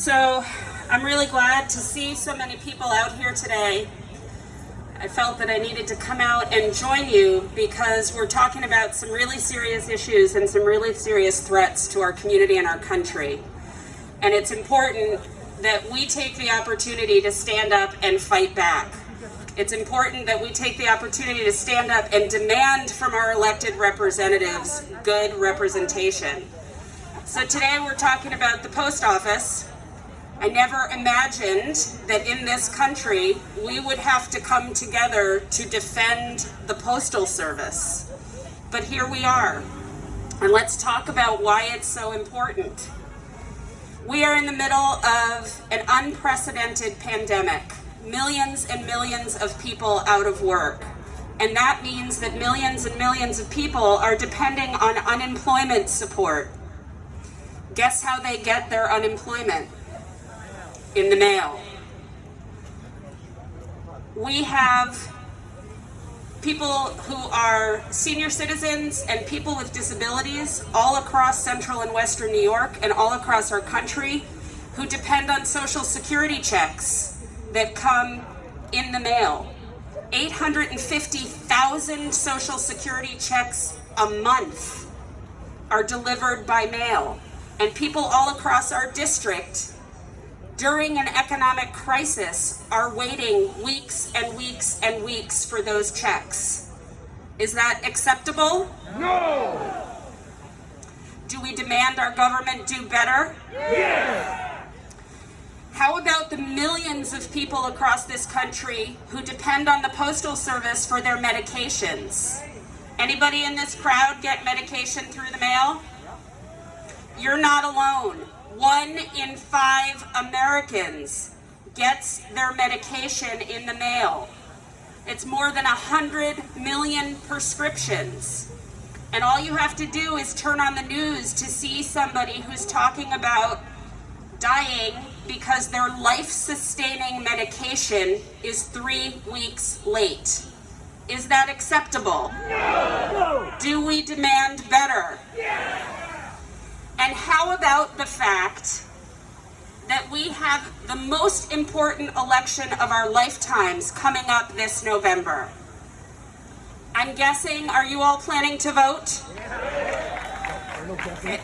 So I'm really glad to see so many people out here today. I felt that I needed to come out and join you because we're talking about some really serious issues and some really serious threats to our community and our country. And it's important that we take the opportunity to stand up and fight back. It's important that we take the opportunity to stand up and demand from our elected representatives good representation. So today we're talking about the post office. I never imagined that in this country we would have to come together to defend the Postal Service. But here we are, and let's talk about why it's so important. We are in the middle of an unprecedented pandemic. Millions and millions of people out of work. And that means that millions and millions of people are depending on unemployment support. Guess how they get their unemployment? In the mail. We have people who are senior citizens and people with disabilities all across central and western New York and all across our country who depend on Social Security checks that come in the mail. 850,000 Social Security checks a month are delivered by mail. And people all across our district during an economic crisis are waiting weeks and weeks and weeks for those checks. Is that acceptable? No! Do we demand our government do better? Yes! How about the millions of people across this country who depend on the Postal Service for their medications? Anybody in this crowd get medication through the mail? You're not alone. 1 in 5 Americans gets their medication in the mail. It's more than 100 million prescriptions. And all you have to do is turn on the news to see somebody who's talking about dying because their life-sustaining medication is 3 weeks late. Is that acceptable? No! Do we demand better? Yes! And how about the fact that we have the most important election of our lifetimes coming up this November? I'm guessing, are you all planning to vote?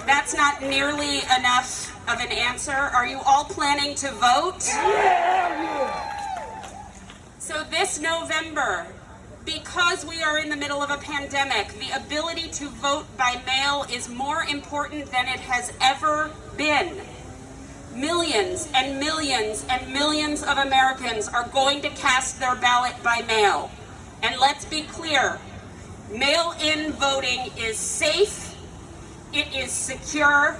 That's not nearly enough of an answer. Are you all planning to vote? So this November, because we are in the middle of a pandemic, the ability to vote by mail is more important than it has ever been. Millions and millions and millions of Americans are going to cast their ballot by mail. And let's be clear, mail-in voting is safe, it is secure,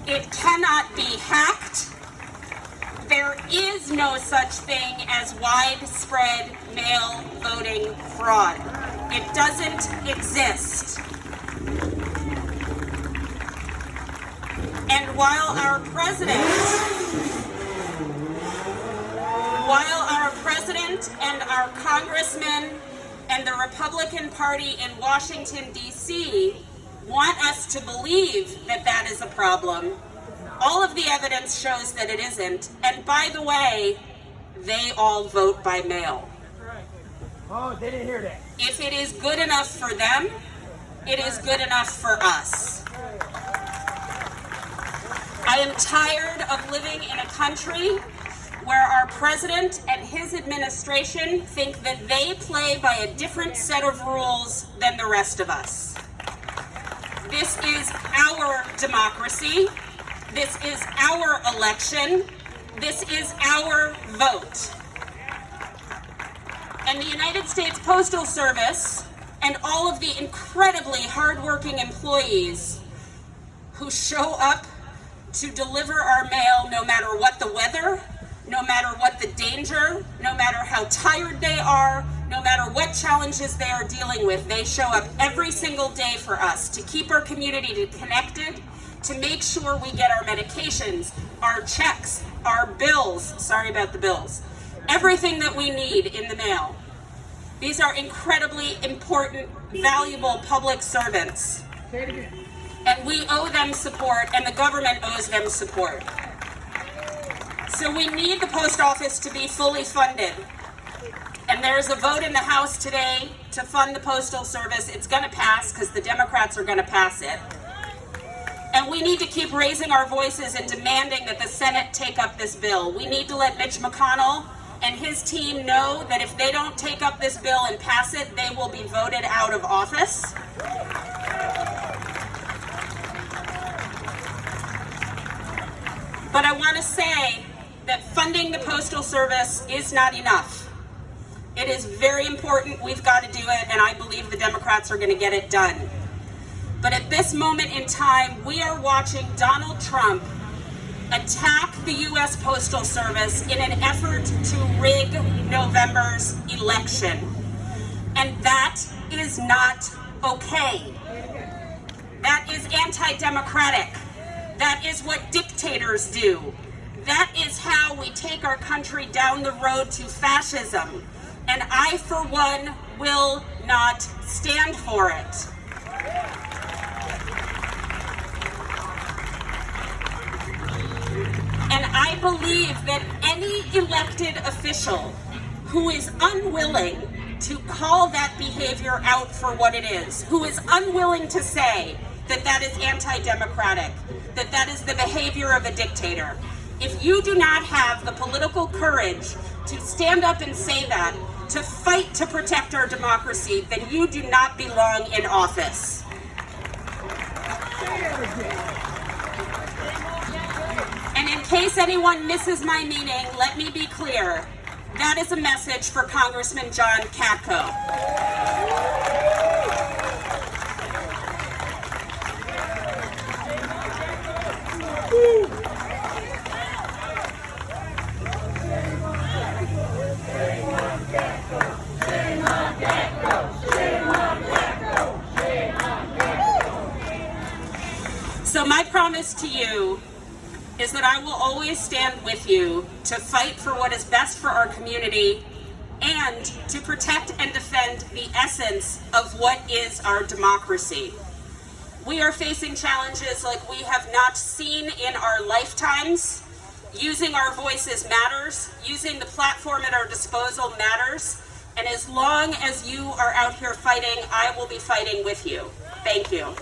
it cannot be hacked. There is no such thing as widespread mail voting fraud. It doesn't exist. And while our president and our congressmen and the Republican Party in Washington, D.C. want us to believe that that is a problem, all of the evidence shows that it isn't. And by the way, they all vote by mail. Oh, they didn't hear that. If it is good enough for them, it is good enough for us. I am tired of living in a country where our president and his administration think that they play by a different set of rules than the rest of us. This is our democracy. This is our election. This is our vote. And the United States Postal Service and all of the incredibly hardworking employees who show up to deliver our mail no matter what the weather, no matter what the danger, no matter how tired they are, no matter what challenges they are dealing with, they show up every single day for us to keep our community connected, to make sure we get our medications, our checks, our bills, sorry about the bills, everything that we need in the mail. These are incredibly important, valuable public servants. And we owe them support, and the government owes them support. So we need the post office to be fully funded. And there's a vote in the House today to fund the Postal Service. It's going to pass because the Democrats are going to pass it. And we need to keep raising our voices and demanding that the Senate take up this bill. We need to let Mitch McConnell and his team know that if they don't take up this bill and pass it, they will be voted out of office. But I want to say that funding the Postal Service is not enough. It is very important. We've got to do it, and I believe the Democrats are going to get it done. But at this moment in time, we are watching Donald Trump attack the U.S. Postal Service in an effort to rig November's election. And that is not okay. That is anti-democratic. That is what dictators do. That is how we take our country down the road to fascism. And I, for one, will not stand for it. And I believe that any elected official who is unwilling to call that behavior out for what it is, who is unwilling to say that that is anti-democratic, that that is the behavior of a dictator, if you do not have the political courage to stand up and say that, to fight to protect our democracy, then you do not belong in office. And in case anyone misses my meaning, let me be clear. That is a message for Congressman John Katko. So my promise to you is that I will always stand with you to fight for what is best for our community and to protect and defend the essence of what is our democracy. We are facing challenges like we have not seen in our lifetimes. Using our voices matters. Using the platform at our disposal matters. And as long as you are out here fighting, I will be fighting with you. Thank you.